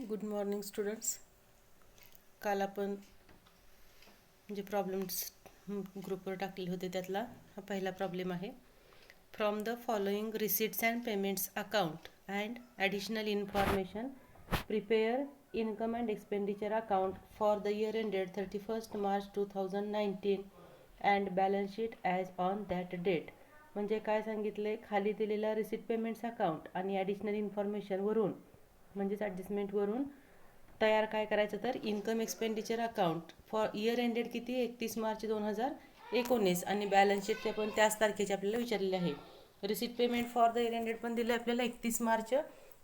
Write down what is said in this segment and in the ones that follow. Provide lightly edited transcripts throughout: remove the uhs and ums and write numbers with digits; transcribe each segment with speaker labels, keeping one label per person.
Speaker 1: Good morning students. काल आपण जे प्रॉब्लेम्स ग्रुपवर टाकले होते त्यातला हा पहिला प्रॉब्लेम आहे. From the following receipts and payments account and additional information prepare income and expenditure account for the year ended 31 March 2019 and balance sheet as on that date. म्हणजे काय सांगितले, खाली दिलेला रिसिट पेमेंट्स अकाउंट आणि additional इन्फॉर्मेशनवरून म्हणजेच ॲडजस्टमेंटवरून तयार काय करायचं तर income expenditure account for year ended किती 31 मार्च 2019 आणि बॅलन्स शीट ते पण त्याच तारखेचे आपल्याला विचारलेले आहे. Receipt payment for the year ended पण दिले आपल्याला 31 मार्च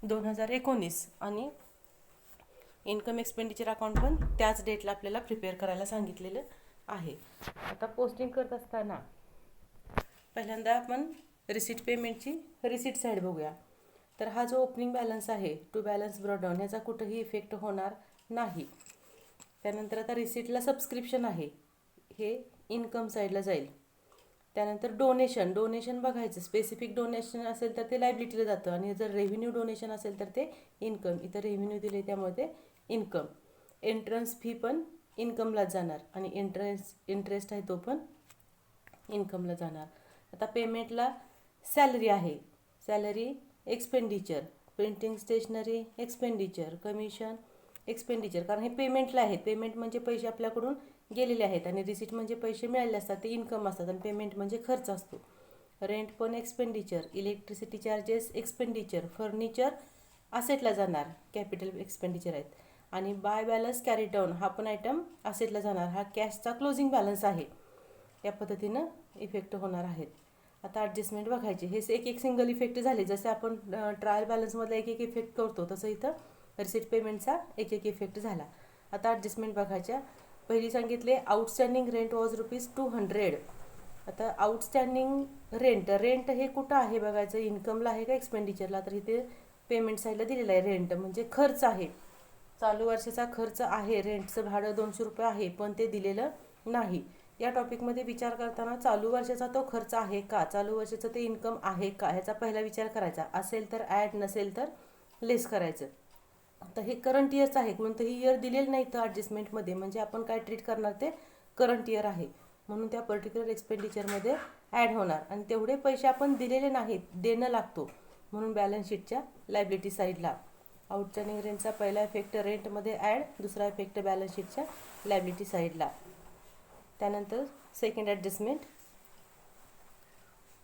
Speaker 1: 2019 आणि इन्कम एक्सपेंडिचर अकाउंट पण त्याच डेटला आपल्याला प्रिपेअर करायला सांगितलेलं आहे. आता पोस्टिंग करत असताना पहिल्यांदा आपण रिसिट पेमेंटची रिसिट साईड बघूया. तर हा जो ओपनिंग बॅलन्स आहे टू बॅलन्स ब्रॉडाऊन याचा कुठंही इफेक्ट होणार नाही. त्यानंतर आता रिसिटला सबस्क्रिप्शन आहे, हे इन्कम साईडला जाईल. त्यानंतर डोनेशन बघायचं, स्पेसिफिक डोनेशन असेल तर ते लायबिलिटीला जातं आणि जर रेव्हेन्यू डोनेशन असेल तर ते इन्कम. इथं रेव्हेन्यू दिले त्यामुळे ते इन्कम. एंट्रन्स फी पण इन्कमलाच जाणार आणि इंटरेस्ट आहे तो पण इन्कमला जाणार. आता पेमेंटला सॅलरी आहे, salary expenditure, printing stationery expenditure, commission expenditure, कारण हे पेमेंटला आहेत. पेमेंट म्हणजे पैसे आपल्याकडून गेलेले आहेत आणि रिसिट म्हणजे पैसे मिळाले असतात ते इन्कम असतात आणि पेमेंट म्हणजे खर्च असतो. रेंट पण expenditure, electricity charges expenditure, furniture असेटला जाणार, कॅपिटल एक्सपेंडिचर आहेत. आणि बाय बॅलन्स कॅरी डाऊन हा पण आयटम असेटला जाणार, हा कॅशचा क्लोजिंग बॅलन्स आहे. या पद्धतीनं इफेक्ट होणार आहेत. आता ॲडजस्टमेंट बघायचे, हे एक सिंगल इफेक्ट झाले. जसे आपण ट्रायल बॅलन्समधला एक इफेक्ट करतो तसं इथं रिसिट पेमेंटचा एक इफेक्ट झाला. आता ॲडजस्टमेंट बघायच्या. पहिली सांगितले आउटस्टँडिंग रेंट वॉज ₹200. आता आउटस्टँडिंग रेंट हे कुठं आहे बघायचं, इन्कमला आहे का एक्सपेंडिचरला. तर इथे पेमेंट साईडला दिलेलं आहे. रेंट म्हणजे खर्च आहे, चालू वर्षाचा खर्च आहे. रेंटचं भाडं ₹200 आहे पण ते दिलेलं नाही. या टॉपिकमध्ये विचार करताना चालू वर्षाचा तो खर्च आहे का, चालू वर्षाचं ते इन्कम आहे का, ह्याचा पहिला विचार करायचा. असेल तर ॲड, नसेल तर लेस करायचं. आता हे करंट इयरचं आहे, कोणतंही इयर दिलेलं नाही तर ॲडजस्टमेंटमध्ये, म्हणजे आपण काय ट्रीट करणार ते करंट इयर आहे म्हणून त्या पर्टिक्युलर एक्सपेंडिचरमध्ये ॲड होणार. आणि तेवढे पैसे आपण दिलेले नाहीत, देणं लागतो म्हणून बॅलन्स शीटच्या लायबिलिटी साईडला. आउटस्टँडिंग रेंटचा पहिला इफेक्ट रेंटमध्ये ॲड, दुसरा इफेक्ट बॅलन्स शीटच्या लायबिलिटी साईडला. त्यानंतर second adjustment,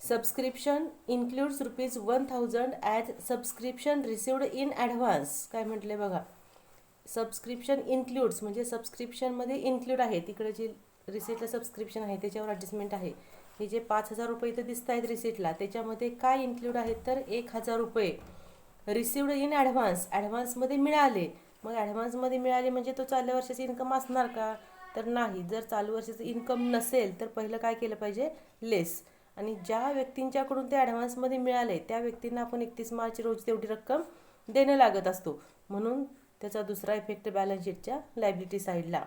Speaker 1: subscription includes ₹1000 as subscription received in advance. काय म्हटले बघा, सबस्क्रिप्शन इन्क्लूड्स म्हणजे सबस्क्रिप्शनमध्ये इन्क्लूड आहे. तिकडे जे रिसिटला सबस्क्रिप्शन आहे त्याच्यावर ॲडजस्टमेंट आहे. हे जे ₹5000 इथं दिसत आहेत रिसिटला, त्याच्यामध्ये काय इन्क्लूड आहेत तर ₹1000 रिसिव्ड इन ॲडव्हान्स, ॲडव्हान्समध्ये मिळाले. मग ॲडव्हान्समध्ये मिळाले म्हणजे तो चालू वर्षाचं इन्कम असणार का, तर नाही. जर चालू वर्षाचं इन्कम नसेल तर पहिलं काय केलं पाहिजे, लेस. आणि ज्या व्यक्तींच्याकडून ते ॲडव्हान्समध्ये मिळाले त्या व्यक्तींना आपण 31 मार्च रोजी तेवढी रक्कम देणं लागत असतो म्हणून त्याचा दुसरा इफेक्ट बॅलन्स शीटच्या लायबिलिटी साईडला.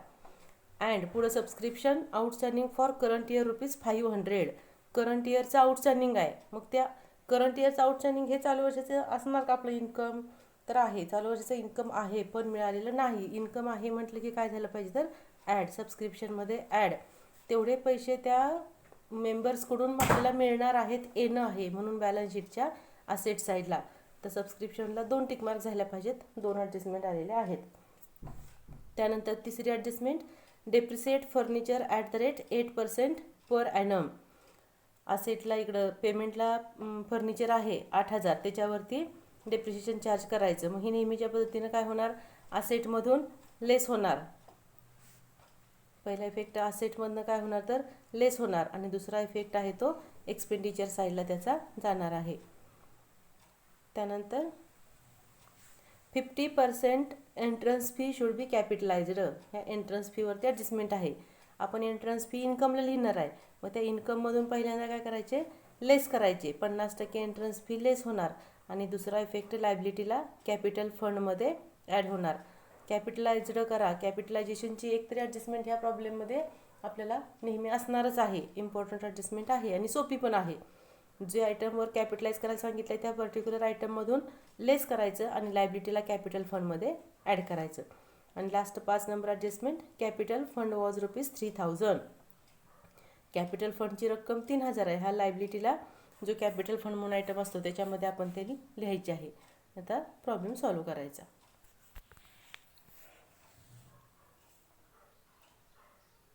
Speaker 1: अँड पुढं subscription outstanding for current year ₹500. Current इयरचं आउटस्टँडिंग आहे, मग त्या करंट इयरचं आउटस्टँडिंग हे चालू वर्षाचं असणार का आपलं इन्कम, तर आहे. चालू वर्षाचं इन्कम आहे पण मिळालेलं नाही. इन्कम आहे म्हटलं की काय झालं पाहिजे तर ॲड, सबस्क्रिप्शनमध्ये ॲड. तेवढे पैसे त्या मेंबर्सकडून आपल्याला मिळणार आहेत, येणं आहे म्हणून बॅलन्स शीटच्या असेट साईडला. तर सबस्क्रिप्शनला 2 टिकमार्क झाल्या पाहिजेत. 2 ॲडजस्टमेंट आलेले आहेत. त्यानंतर तिसरी adjustment, depreciate furniture at the rate 8% per annum. असेटला इकडं पेमेंटला फर्निचर आहे 8000, त्याच्यावरती डेप्रिसिएशन चार्ज करायचं. मग ही नेहमीच्या पद्धतीनं काय होणार, असेटमधून लेस होणार. पहिला इफेक्ट असेटमधनं काय होणार तर लेस होणार आणि दुसरा इफेक्ट आहे तो एक्सपेंडिचर साईडला त्याचा जाणार आहे. त्यानंतर 50% एंट्रन्स फी शुड बी कॅपिटलाइज्ड. ह्या एंट्रन्स फीवरती ॲडजस्टमेंट आहे. आपण एंट्रन्स फी इन्कमला लिहिणार आहे, मग त्या इन्कममधून पहिल्यांदा काय करायचे, लेस करायचे. 50% एंट्रन्स फी लेस होणार आणि दुसरा इफेक्ट लायबिलिटीला कॅपिटल फंडमध्ये ॲड होणार. कॅपिटलाइज्ड करा, कॅपिटलायझेशनची एकतरी ॲडजस्टमेंट ह्या प्रॉब्लेममध्ये आपल्याला नेहमी असणारच आहे. इम्पॉर्टंट ॲडजस्टमेंट आहे आणि सोपी पण आहे. जे आयटमवर कॅपिटलाइज करायला सांगितलं आहे त्या पर्टिक्युलर आयटममधून लेस करायचं आणि लायबिलिटीला कॅपिटल फंडमध्ये ॲड करायचं. आणि last 5 number adjustment, capital fund was ₹3000. Capital फंडची रक्कम 3000 आहे. ह्या लायबिलिटीला जो कॅपिटल फंड म्हणून आयटम असतो त्याच्यामध्ये आपण त्यांनी लिहायची आहे. आता प्रॉब्लेम सॉल्व्ह करायचा.